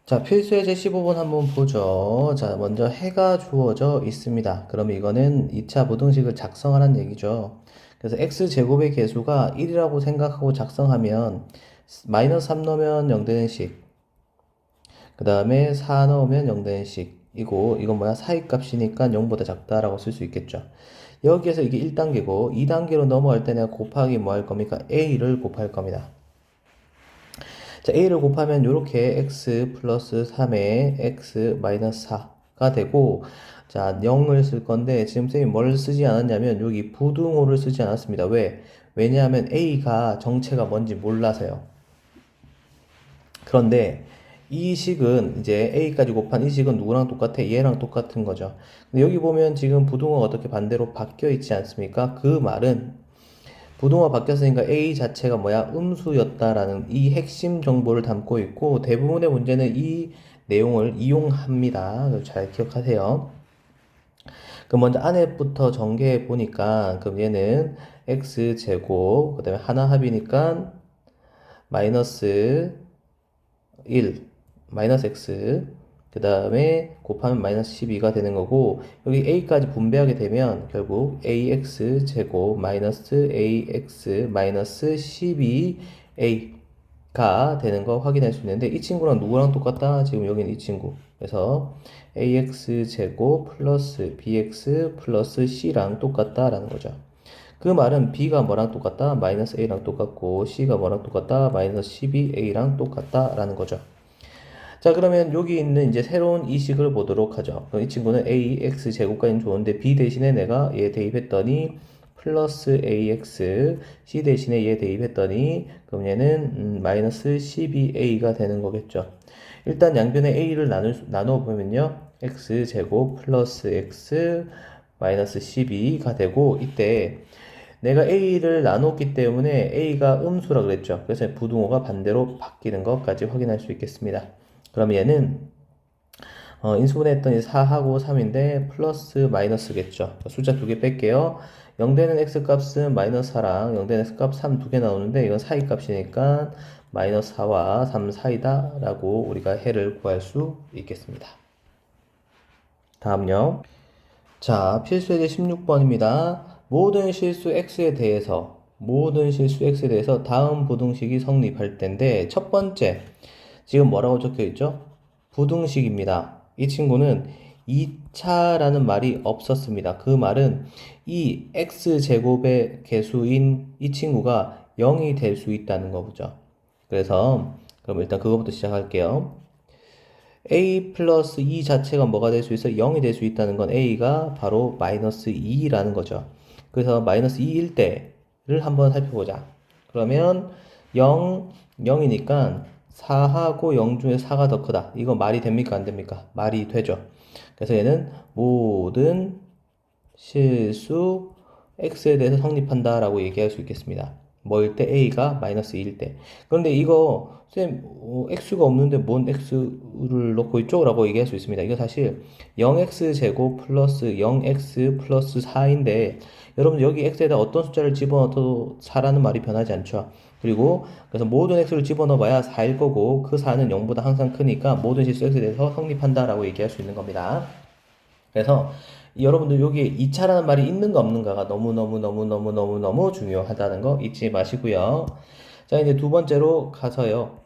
자, 필수의 제15번 한번 보죠. 자, 먼저 해가 주어져 있습니다. 그럼 이거는 2차 부등식을 작성하라는 얘기죠. 그래서 x제곱의 개수가 1이라고 생각하고 작성하면 마이너스 3 넣으면 0 되는 식, 그 다음에 4 넣으면 0 되는 식이고, 이건 뭐야? 사이값이니까 0보다 작다라고 쓸 수 있겠죠. 여기에서 이게 1단계고 2단계로 넘어갈 때 내가 곱하기 뭐 할 겁니까? a를 곱할 겁니다. 자, a를 곱하면 이렇게 x 플러스 3에 x 마이너스 4가 되고, 자, 0을 쓸 건데 지금 쌤이 뭘 쓰지 않았냐면 여기 부등호를 쓰지 않았습니다. 왜? 왜냐하면 a가 정체가 뭔지 몰라서요. 그런데 이 식은 이제 a까지 곱한 이 식은 누구랑 똑같아? 얘랑 똑같은 거죠. 근데 여기 보면 지금 부등호가 어떻게 반대로 바뀌어 있지 않습니까? 그 말은 부동화 바뀌었으니까 A 자체가 뭐야? 음수였다라는 이 핵심 정보를 담고 있고, 대부분의 문제는 이 내용을 이용합니다. 잘 기억하세요. 그럼 먼저 안에부터 전개해 보니까, 그럼 얘는 x제곱, 그 다음에 하나 합이니까 마이너스 1, 마이너스 x, 그 다음에 곱하면 마이너스 12가 되는 거고, 여기 a까지 분배하게 되면 결국 ax 제곱 마이너스 ax 마이너스 12a가 되는 거 확인할 수 있는데, 이 친구랑 누구랑 똑같다? 지금 여기는 이 친구. 그래서 ax 제곱 플러스 bx 플러스 c랑 똑같다라는 거죠. 그 말은 b가 뭐랑 똑같다? 마이너스 a랑 똑같고, c가 뭐랑 똑같다? 마이너스 12a랑 똑같다라는 거죠. 자, 그러면 여기 있는 이제 새로운 이식을 보도록 하죠. 그럼 이 친구는 ax 제곱까지는 좋은데 b 대신에 내가 얘 대입했더니 플러스 ax, c 대신에 얘 대입했더니 그럼 얘는 마이너스 12a가 되는 거겠죠. 일단 양변의 a를 나눠 보면요, x 제곱 플러스 x 마이너스 12가 되고, 이때 내가 a를 나눴기 때문에 a가 음수라 그랬죠. 그래서 부등호가 반대로 바뀌는 것까지 확인할 수 있겠습니다. 그럼 얘는 인수분해했더니 4하고 3인데 플러스 마이너스겠죠. 숫자 두 개 뺄게요. 0 되는 x 값은 마이너스 4랑 0 되는 x 값 3 두 개 나오는데 이건 사이 값이니까 마이너스 4와 3 사이다 라고 우리가 해를 구할 수 있겠습니다. 다음요. 자, 필수예제 16번입니다. 모든 실수 x에 대해서 다음 부등식이 성립할 텐데, 첫 번째, 지금 뭐라고 적혀 있죠? 부등식입니다. 이 친구는 2차라는 말이 없었습니다. 그 말은 이 x제곱의 개수인 이 친구가 0이 될 수 있다는 거죠. 그래서, 그럼 일단 그거부터 시작할게요. a 플러스 2 자체가 뭐가 될 수 있어? 0이 될 수 있다는 건 a가 바로 마이너스 2라는 거죠. 그래서 마이너스 2일 때를 한번 살펴보자. 그러면 0, 0이니까 4하고 0 중에 4가 더 크다. 이거 말이 됩니까? 안 됩니까? 말이 되죠. 그래서 얘는 모든 실수 x에 대해서 성립한다라고 얘기할 수 있겠습니다. 뭐일 때? a가 마이너스 2일 때. 그런데 이거 쌤 x가 없는데 뭔 x를 넣고 있죠? 라고 얘기할 수 있습니다. 이거 사실 0x 제곱 플러스 0x 플러스 4인데 여러분 여기 x에다 어떤 숫자를 집어넣어도 4라는 말이 변하지 않죠. 그리고 그래서 모든 x를 집어넣어봐야 4일 거고 그 4는 0보다 항상 크니까 모든 실수 x에 대해서 성립한다라고 얘기할 수 있는 겁니다. 그래서 여러분들 여기에 2차라는 말이 있는가 없는가가 너무너무 중요하다는 거 잊지 마시고요. 자, 이제 두 번째로 가서요.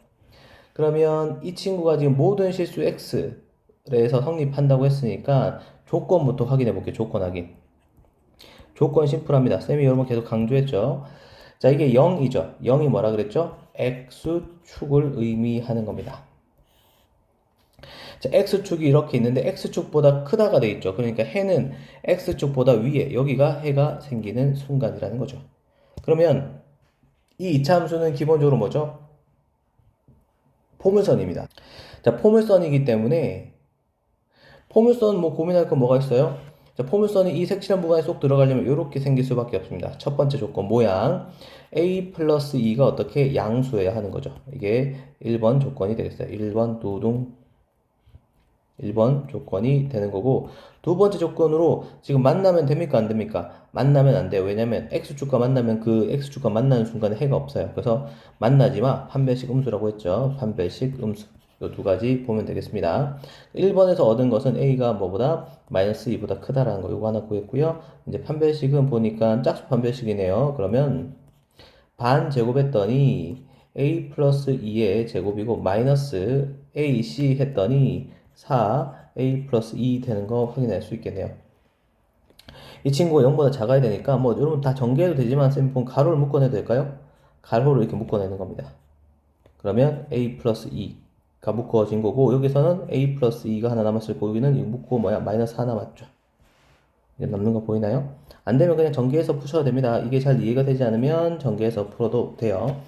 그러면 이 친구가 지금 모든 실수 x에서 성립한다고 했으니까 조건부터 확인해 볼게요. 조건 확인. 조건 심플합니다. 쌤이 여러분 계속 강조했죠. 자, 이게 0이죠. 0이 뭐라 그랬죠? x축을 의미하는 겁니다. 자, x축이 이렇게 있는데 x축보다 크다가 돼 있죠. 그러니까 해는 x축보다 위에, 여기가 해가 생기는 순간이라는 거죠. 그러면 이 이차함수는 기본적으로 뭐죠? 포물선입니다. 자, 포물선이기 때문에 포물선 뭐 고민할 건 뭐가 있어요? 자, 포물선이 이 색칠한 부분에 쏙 들어가려면 이렇게 생길 수밖에 없습니다. 첫 번째 조건 모양 a 플러스 2가 어떻게 양수여야 하는 거죠. 이게 1번 조건이 되겠어요. 1번 두둥 1번 조건이 되는 거고, 두 번째 조건으로 지금 만나면 됩니까? 안 됩니까? 만나면 안 돼요. 왜냐면 x축과 만나면 그 x축과 만나는 순간에 해가 없어요. 그래서 만나지 마. 판별식 음수라고 했죠. 판별식 음수. 이 두 가지 보면 되겠습니다. 1번에서 얻은 것은 a가 뭐보다 마이너스 2보다 크다라는 거 이거 하나 구했고요. 이제 판별식은 보니까 짝수 판별식이네요. 그러면 반 제곱했더니 a 플러스 2의 제곱이고 마이너스 ac 했더니 4a 플러스 2 되는 거 확인할 수 있겠네요. 이 친구가 0보다 작아야 되니까 뭐 여러분 다 전개해도 되지만 쌤 가로를 묶어내도 될까요? 가로를 이렇게 묶어내는 겁니다. 그러면 a 플러스 2가 묶어진 거고 여기서는 a 플러스 2가 하나 남았을 거고 여기는 묶고 뭐야 마이너스 하나 맞죠? 이제 남는 거 보이나요? 안 되면 그냥 전개해서 푸셔도 됩니다. 이게 잘 이해가 되지 않으면 전개해서 풀어도 돼요.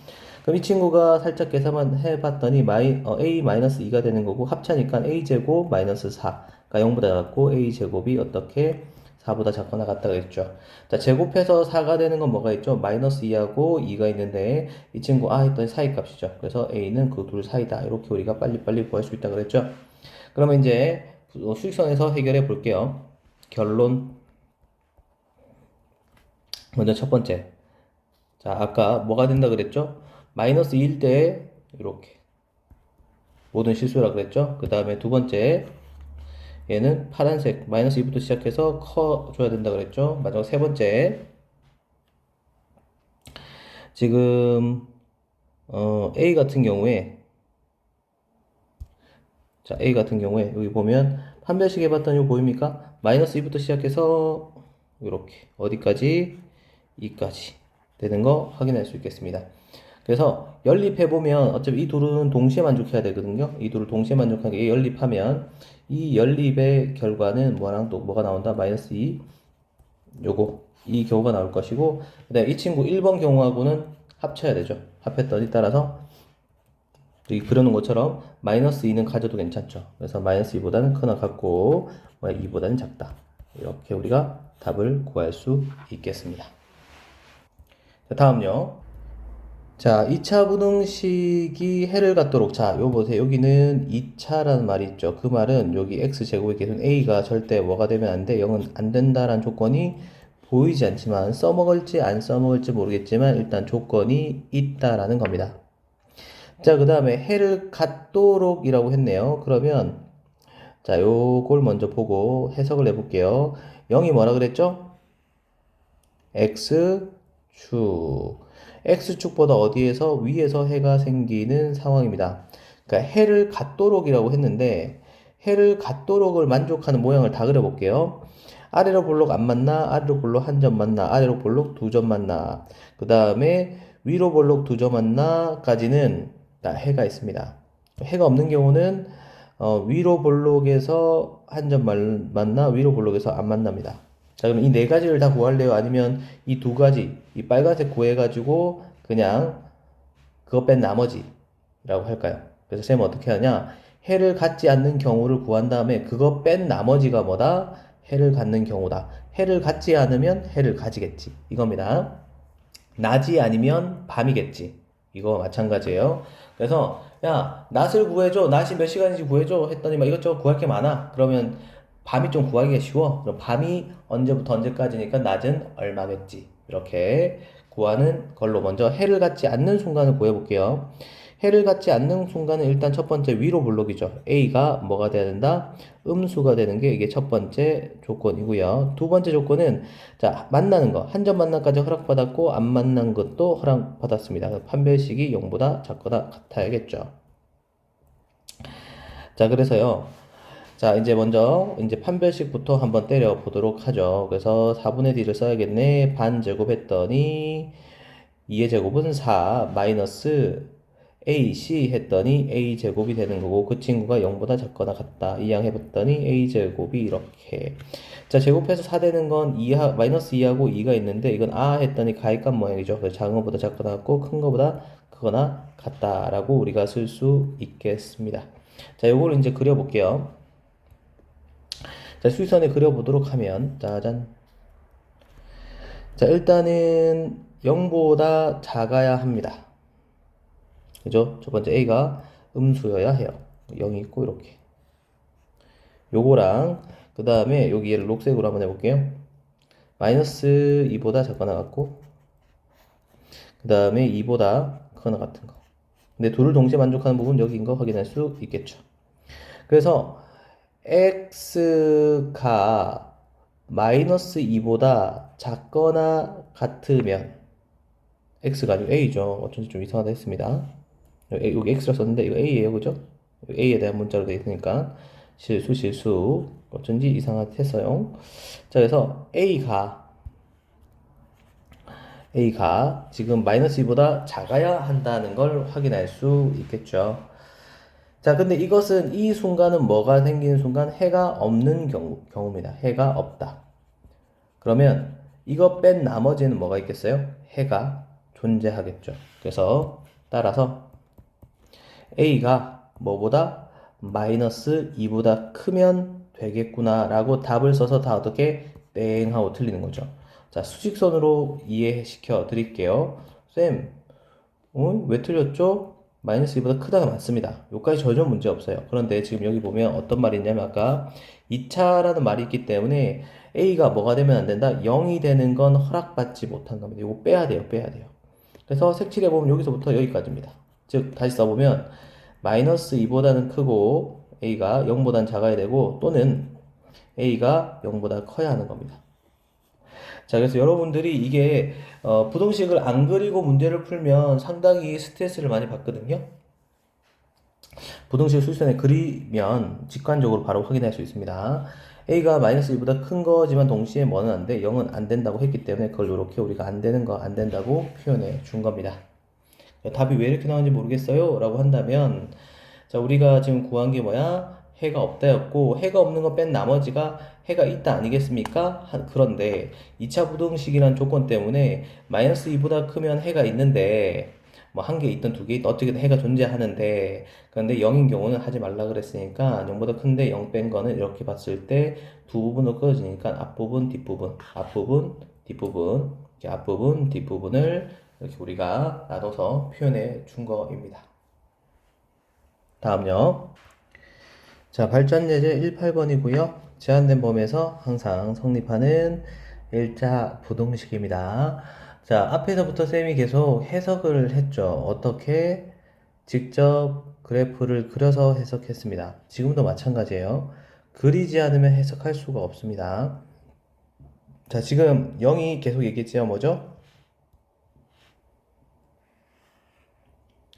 그럼 이 친구가 살짝 계산만 해봤더니 a-2가 되는 거고 합차니까 a제곱 마이너스 4가 0보다 작고 a제곱이 어떻게 4보다 작거나 같다 그랬죠. 자, 제곱해서 4가 되는 건 뭐가 있죠? 마이너스 2하고 2가 있는데 이 친구 했더니 사이 값이죠. 그래서 a는 그 둘 사이다. 이렇게 우리가 빨리빨리 구할 수 있다 그랬죠. 그러면 이제 수직선에서 해결해 볼게요. 결론. 먼저 첫 번째. 자, 아까 뭐가 된다 그랬죠? 마이너스 2일 때 이렇게 모든 실수라 그랬죠? 그 다음에 두 번째 얘는 파란색 마이너스 2부터 시작해서 커줘야 된다 그랬죠? 마지막 세 번째 지금 A 같은 경우에 자 A 같은 경우에 여기 보면 판별식 해봤더니 이거 보입니까? 마이너스 2부터 시작해서 이렇게 어디까지? 2까지 되는 거 확인할 수 있겠습니다. 그래서 연립해보면 어차피 이 둘은 동시에 만족해야 되거든요. 이 둘을 동시에 만족하게 연립하면 이 연립의 결과는 뭐랑 또 뭐가 나온다? 마이너스 2 요거 이 경우가 나올 것이고 그 다음에 이 친구 1번 경우하고는 합쳐야 되죠. 합했더니 따라서 여기 그려놓은 것처럼 마이너스 2는 가져도 괜찮죠. 그래서 마이너스 2보다는 크나 같고 2보다는 작다. 이렇게 우리가 답을 구할 수 있겠습니다. 자, 다음요. 자, 2차 부등식이 해를 갖도록. 자, 요 보세요. 여기는 2차라는 말이 있죠. 그 말은 여기 x제곱의 계수는 a가 절대 뭐가 되면 안 돼. 0은 안 된다라는 조건이 보이지 않지만 써먹을지 안 써먹을지 모르겠지만 일단 조건이 있다라는 겁니다. 자, 그 다음에 해를 갖도록 이라고 했네요. 그러면 자, 요걸 먼저 보고 해석을 해볼게요. 0이 뭐라 그랬죠? x축. x축보다 어디에서 위에서 해가 생기는 상황입니다. 그러니까 해를 갖도록이라고 했는데 해를 갖도록을 만족하는 모양을 다 그려볼게요. 아래로 볼록 안 맞나? 아래로 볼록 한 점 맞나? 아래로 볼록 두 점 맞나? 그 다음에 위로 볼록 두 점 맞나? 까지는 다 해가 있습니다. 해가 없는 경우는 위로 볼록에서 한 점 맞나? 위로 볼록에서 안 만납니다. 자, 그럼 이 네 가지를 다 구할래요? 아니면 이 두 가지, 이 빨간색 구해가지고 그냥 그거 뺀 나머지라고 할까요? 그래서 쌤은 어떻게 하냐? 해를 갖지 않는 경우를 구한 다음에 그거 뺀 나머지가 뭐다? 해를 갖는 경우다. 해를 갖지 않으면 해를 가지겠지. 이겁니다. 낮이 아니면 밤이겠지. 이거 마찬가지예요. 그래서 야, 낮을 구해줘. 낮이 몇 시간인지 구해줘. 했더니 막 이것저것 구할 게 많아. 그러면 밤이 좀 구하기가 쉬워. 그럼 밤이 언제부터 언제까지니까 낮은 얼마겠지. 이렇게 구하는 걸로 먼저 해를 갖지 않는 순간을 구해볼게요. 해를 갖지 않는 순간은 일단 첫 번째 위로 볼록이죠. A가 뭐가 돼야 된다? 음수가 되는 게 이게 첫 번째 조건이고요. 두 번째 조건은 자, 만나는 거. 한 점 만남까지 허락받았고 안 만난 것도 허락받았습니다. 판별식이 0보다 작거나 같아야겠죠. 자, 그래서요. 자, 이제 먼저 이제 판별식부터 한번 때려 보도록 하죠. 그래서 4분의 d를 써야겠네. 반 제곱했더니 2의 제곱은 4 마이너스 AC 했더니 A 제곱이 되는 거고 그 친구가 0보다 작거나 같다. 이항해봤더니 A 제곱이 이렇게. 자, 제곱해서 4 되는 건 2 마이너스 2하고 2가 있는데 이건 했더니 가액값 모양이죠. 그래서 작은 것보다 작거나 같고 큰 것보다 크거나 같다라고 우리가 쓸 수 있겠습니다. 자, 요거를 이제 그려볼게요. 자, 수위선에 그려보도록 하면, 짜잔. 자, 일단은 0보다 작아야 합니다. 그죠? 첫 번째 A가 음수여야 해요. 0이 있고, 이렇게. 요거랑, 그 다음에 여기 얘를 녹색으로 한번 해볼게요. 마이너스 2보다 작거나 같고, 그 다음에 2보다 크거나 같은 거. 근데 둘을 동시에 만족하는 부분 여기인 거 확인할 수 있겠죠. 그래서 x가 마이너스 2보다 작거나 같으면 x가 아니고 a죠. 어쩐지 좀 이상하다 했습니다. 여기 x라 썼는데 이거 a예요, 그죠? a에 대한 문자로 되어 있으니까 실수 어쩐지 이상하다 했어요. 자, 그래서 a가 지금 마이너스 2보다 작아야 한다는 걸 확인할 수 있겠죠. 자, 근데 이것은 이 순간은 뭐가 생기는 순간? 해가 없는 경우입니다. 해가 없다. 그러면 이거 뺀 나머지는 뭐가 있겠어요? 해가 존재하겠죠. 그래서 따라서 A가 뭐보다 마이너스 2보다 크면 되겠구나 라고 답을 써서 다 어떻게 땡 하고 틀리는 거죠. 자, 수직선으로 이해시켜 드릴게요. 쌤, 왜 틀렸죠? 마이너스 2보다 크다가 맞습니다. 여기까지 전혀 문제 없어요. 그런데 지금 여기 보면 어떤 말이 있냐면 아까 2차라는 말이 있기 때문에 A가 뭐가 되면 안 된다? 0이 되는 건 허락받지 못한 겁니다. 이거 빼야 돼요. 그래서 색칠해 보면 여기서부터 여기까지입니다. 즉 다시 써보면 마이너스 2보다는 크고 A가 0보다는 작아야 되고 또는 A가 0보다 커야 하는 겁니다. 자, 그래서 여러분들이 이게 부등식을 안 그리고 문제를 풀면 상당히 스트레스를 많이 받거든요. 부등식 수선에 그리면 직관적으로 바로 확인할 수 있습니다. A가 마이너스 1보다 큰 거지만 동시에 뭐는 안 돼? 0은 안 된다고 했기 때문에 그걸 이렇게 우리가 안 되는 거 안 된다고 표현해 준 겁니다. 답이 왜 이렇게 나오는지 모르겠어요? 라고 한다면 자, 우리가 지금 구한 게 뭐야? 해가 없다였고 해가 없는 거 뺀 나머지가 해가 있다 아니겠습니까? 그런데 2차 부등식이라는 조건 때문에 마이너스 2보다 크면 해가 있는데 뭐 한 개 있든 두 개 있든 어떻게든 해가 존재하는데 그런데 0인 경우는 하지 말라 그랬으니까 0보다 큰데 0 뺀 거는 이렇게 봤을 때 두 부분으로 끊어지니까 앞부분 뒷부분 뒷부분 이렇게 앞부분 뒷부분을 이렇게 우리가 나눠서 표현해 준 거입니다. 다음요. 자, 발전 예제 18번이고요. 제한된 범위에서 항상 성립하는 1차 부등식입니다. 자, 앞에서부터 쌤이 계속 해석을 했죠. 어떻게? 직접 그래프를 그려서 해석했습니다. 지금도 마찬가지예요. 그리지 않으면 해석할 수가 없습니다. 자, 지금 0이 계속 얘기했지요. 뭐죠?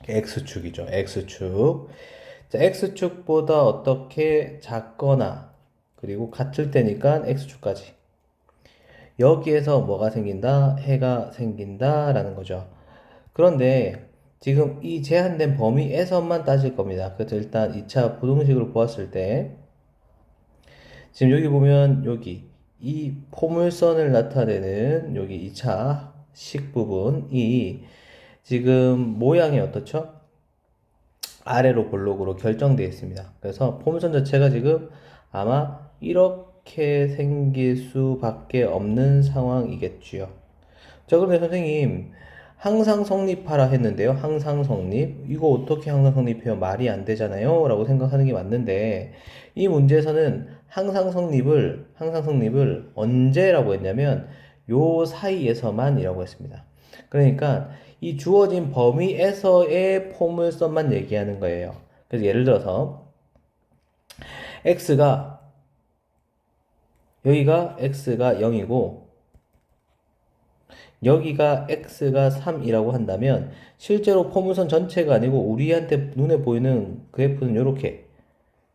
X축이죠. X축. 자, X축보다 어떻게 작거나 그리고 같을 때니까 X축까지. 여기에서 뭐가 생긴다? 해가 생긴다 라는 거죠. 그런데 지금 이 제한된 범위에서만 따질 겁니다. 그래서 일단 2차 부등식으로 보았을 때 지금 여기 보면 여기 이 포물선을 나타내는 여기 2차 식 부분이 지금 모양이 어떻죠? 아래로 볼록으로 결정되어 있습니다. 그래서 포물선 자체가 지금 아마 이렇게 생길 수밖에 없는 상황이겠지요. 자, 그런데 선생님 항상 성립하라 했는데요. 항상 성립. 이거 어떻게 항상 성립해요? 말이 안 되잖아요. 라고 생각하는 게 맞는데 이 문제에서는 항상 성립을 언제라고 했냐면 요 사이에서만이라고 했습니다. 그러니까 이 주어진 범위에서의 포물선만 얘기하는 거예요. 그래서 예를 들어서 여기가 x가 0이고 여기가 x가 3이라고 한다면 실제로 포물선 전체가 아니고 우리한테 눈에 보이는 그래프는 이렇게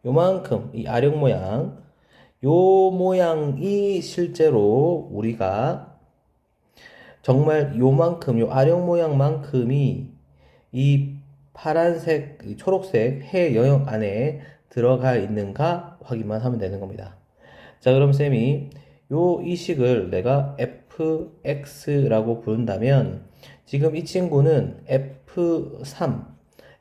요만큼 이 아령 모양 요 모양이 실제로 우리가 정말 요만큼 요 아령 모양만큼이 이 파란색, 이 초록색 해 영역 안에 들어가 있는가 확인만 하면 되는 겁니다. 자, 그럼 쌤이 이 식을 내가 fx라고 부른다면 지금 이 친구는 f3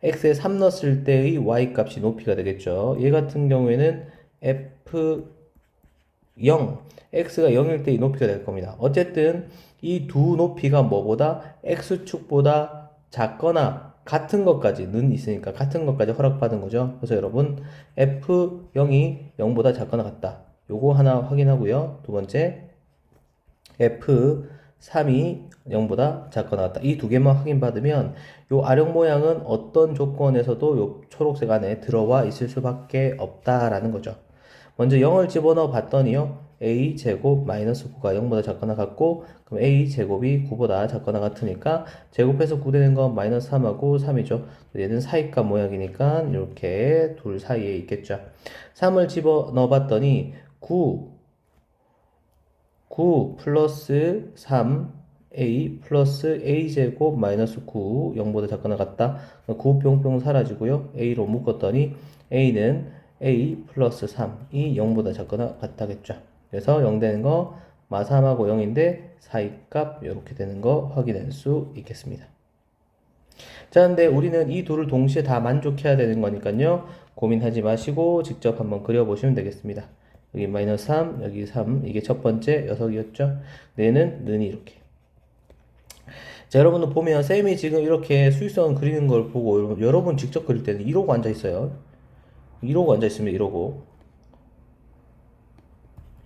x에 3 넣었을 때의 y 값이 높이가 되겠죠. 얘 같은 경우에는 f0 x가 0일 때의 높이가 될 겁니다. 어쨌든 이 두 높이가 뭐보다 x축보다 작거나 같은 것까지는 있으니까 같은 것까지 허락받은 거죠. 그래서 여러분 f0이 0보다 작거나 같다. 요거 하나 확인하고요. 두 번째 f 3이 0보다 작거나 같다. 이 두 개만 확인받으면 요 아령 모양은 어떤 조건에서도 요 초록색 안에 들어와 있을 수밖에 없다라는 거죠. 먼저 0을 집어넣어 봤더니요. a 제곱 마이너스 9가 0보다 작거나 같고 그럼 a 제곱이 9보다 작거나 같으니까 제곱해서 9 되는 건 마이너스 3하고 3이죠. 얘는 사이값 모양이니까 이렇게 둘 사이에 있겠죠. 3을 집어넣어 봤더니 9 플러스 3a 플러스 a제곱 마이너스 9 0보다 작거나 같다. 9 뿅뿅 사라지고요. a로 묶었더니 a는 a 플러스 3이 0보다 작거나 같다겠죠. 그래서 0 되는 거 마3하고 0인데 사이값 이렇게 되는 거 확인할 수 있겠습니다. 자, 근데 우리는 이 둘을 동시에 다 만족해야 되는 거니까요. 고민하지 마시고 직접 한번 그려보시면 되겠습니다. 여기 마이너스 3, 여기 3, 이게 첫 번째 녀석이었죠. 얘는 는이 이렇게. 자, 여러분들 보면 쌤이 지금 이렇게 수직선 그리는 걸 보고 여러분 직접 그릴 때는 이러고 앉아 있어요. 이러고 앉아 있으면 이러고.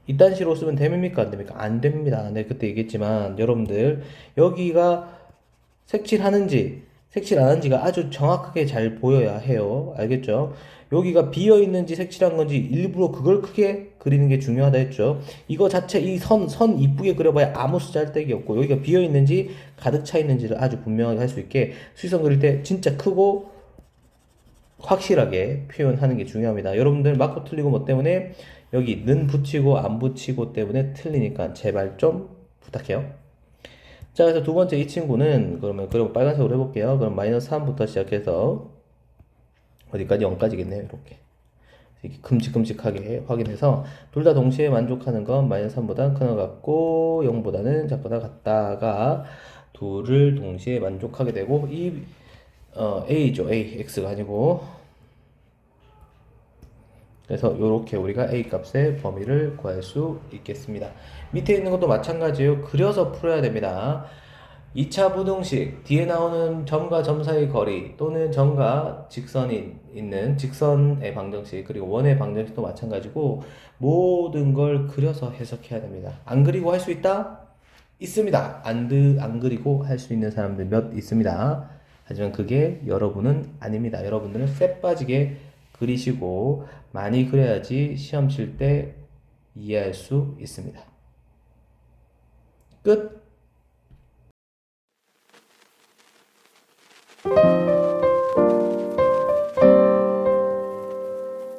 이딴 식으로 쓰면 됩니까? 안 됩니까? 안 됩니다. 네, 그때 얘기했지만 여러분들 여기가 색칠하는지 색칠 안 하는지가 아주 정확하게 잘 보여야 해요. 알겠죠? 여기가 비어 있는지 색칠한 건지 일부러 그걸 크게 그리는 게 중요하다 했죠. 이거 자체 이 선 이쁘게 그려봐야 아무 쓰잘데기 없고 여기가 비어 있는지 가득 차 있는지를 아주 분명하게 할 수 있게 수직선 그릴 때 진짜 크고 확실하게 표현하는 게 중요합니다. 여러분들 맞고 틀리고 뭐 때문에 여기 는 붙이고 안 붙이고 때문에 틀리니까 제발 좀 부탁해요. 자, 그래서 두 번째 이 친구는 그럼 빨간색으로 해볼게요. 그럼 마이너스 3부터 시작해서 어디까지 0까지겠네요. 이렇게. 이렇게 큼직큼직하게 확인해서 둘 다 동시에 만족하는 건 마이너스 3보다 큰 것 같고 0보다는 작거나 같다가 둘을 동시에 만족하게 되고 이 A죠. A, X가 아니고 그래서 이렇게 우리가 A 값의 범위를 구할 수 있겠습니다. 밑에 있는 것도 마찬가지예요. 그려서 풀어야 됩니다. 2차 부등식 뒤에 나오는 점과 점 사이 거리 또는 점과 직선이 있는 직선의 방정식 그리고 원의 방정식도 마찬가지고 모든 걸 그려서 해석해야 됩니다. 안 그리고 할 수 있다? 있습니다. 안 그리고 할 수 있는 사람들 몇 있습니다. 하지만 그게 여러분은 아닙니다. 여러분들은 쎄 빠지게 그리시고 많이 그려야지 시험 칠 때 이해할 수 있습니다. 끝!